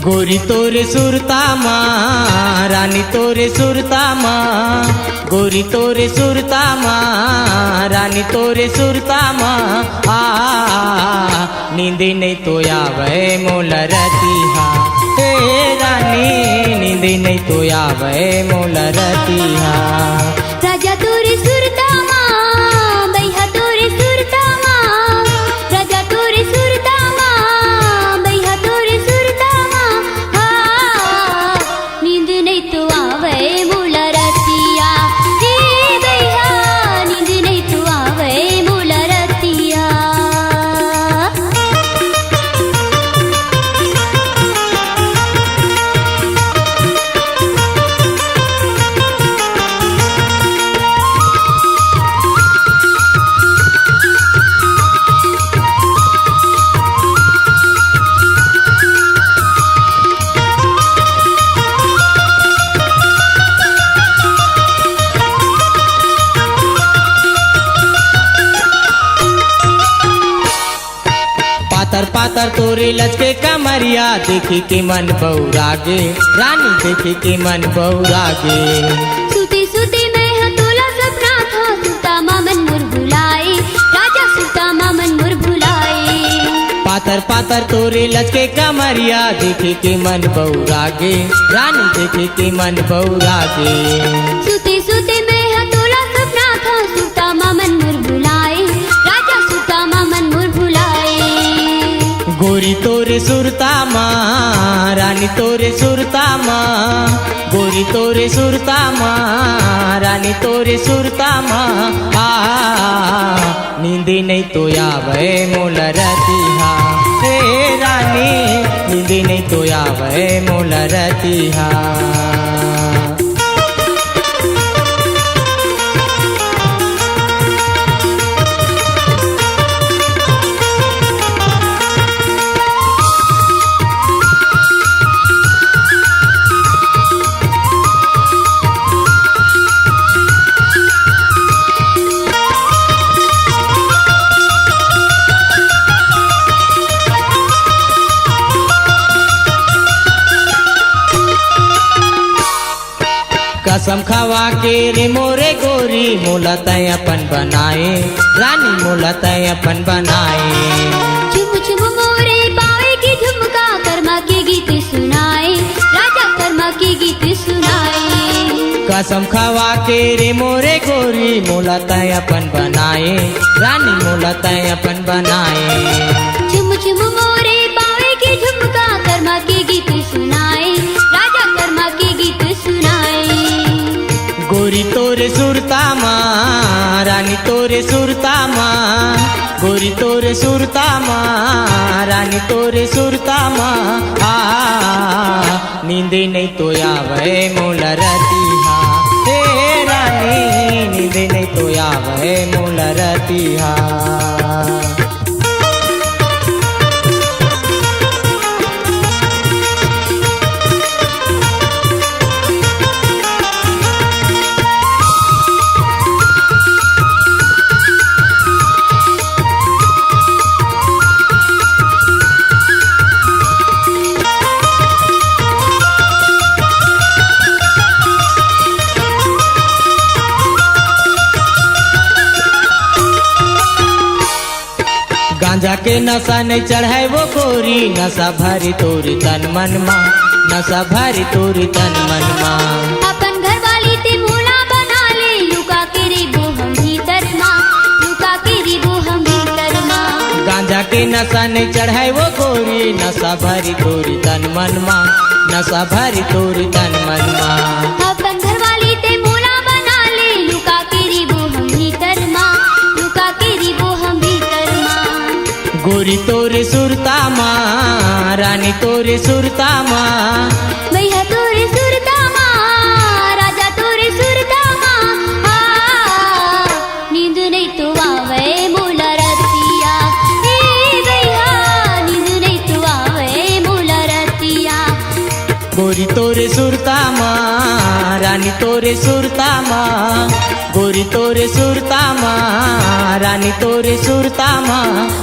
गोरी तोरे सुरता माँ रानी तोरे सुरता माँ, गोरी तोरे सुरता माँ रानी तोरे सुरता माँ। नींदी नहीं तो आवे मोला रतिहा, हे रानी नींदी नहीं तो आवे मोला रतिहा। राजा तोरे सुरता माँ बैहा तोरे सुरता माँ, राजा तोरे सुरता माँ बैहा तोरे सुरता माँ। नींद नहीं तो आवे मोला रतिया, हे बैहा नींद नहीं तो आवे मोला रतिया। पातर पातर तोरे लचके कमरिया देखी के मन बौरागे, रानी देखी के मन बौरागे। सुते सुते मैं हतोला सपना था, सुता मामन मुर भुलाए, राजा सुता मामन मुर भुलाए। पातर पातर तोरे लचके कमरिया देखी के मन बौरागे, रानी देखी के मन बौरागे। सुते सुते मैं हतोला सपना था, सुता मामन मुर भुलाए, राजा सुता मामन मुर भुलाए। गोरी तोरे सुरता माँ रानी तोरे सुरता माँ, गोरी तोरे सुरता माँ रानी तोरे सुरता माँ। नींदी नहीं तो आवे मोला रतिहा, हे रानी नींदी नहीं तो आवे मोला रतिहा। कसम खवा के रे मोरे गोरी मोला तय अपन बनाए, रानी मोला तय अपन बनाए। झुम झुम मोरे पावे की झुमका, कर्मा के गीत सुनाए, राजा कर्मा के गीत सुनाए। कसम खवा के रे मोरे गोरी मोला तय अपन बनाए, रानी मोला तय अपन बनाए। झुम झुम मोरे पावे की झुमका, कर्मा के गीत सुनाए, राजा कर्मा के गीत सुनाए। गोरी तोरे सुरता माँ रानी तोरे सुरता माँ, गोरी तोरे सुरता माँ रानी तोरे सुरता माँ। नींदी नहीं तो आवे मोला रतिहा, हे रानी नींदी नहीं तो आवे मोला रतिहा। गांजा के नशा नहीं चढ़ाए वो गोरी, नशा भरी तोरी तन मन माँ, नशा भरी तोरी तन मन माँ। अपन घर वाली ते भोला बना ले, लुका के रिबो हम भीतर माँ, लुका के रिबो हम भीतर माँ। गांजा के नशा नहीं चढ़ाए वो गोरी, नशा भरी तोरी तन मन माँ, नशा भरी तोरी तन मन माँ। अपन घर वाली ते भोला बना ले, लुका के रिबो हम भीतर माँ, लुका के रिबो हम भीतर माँ। गोरी तोरे सुरता माँ रानी तोरे सुरता माँ, भैया तोरे सुरता माँ राजा तोरे सुरता माँ। नींद नहीं तो आवे मोला रतिया, हे भैया नींद नहीं तो आवे मोला रतिया। गोरी तोरे सुरता माँ रानी तोरे सुरता माँ, गोरी तोरे सुरता माँ रानी तोरे सुरता माँ।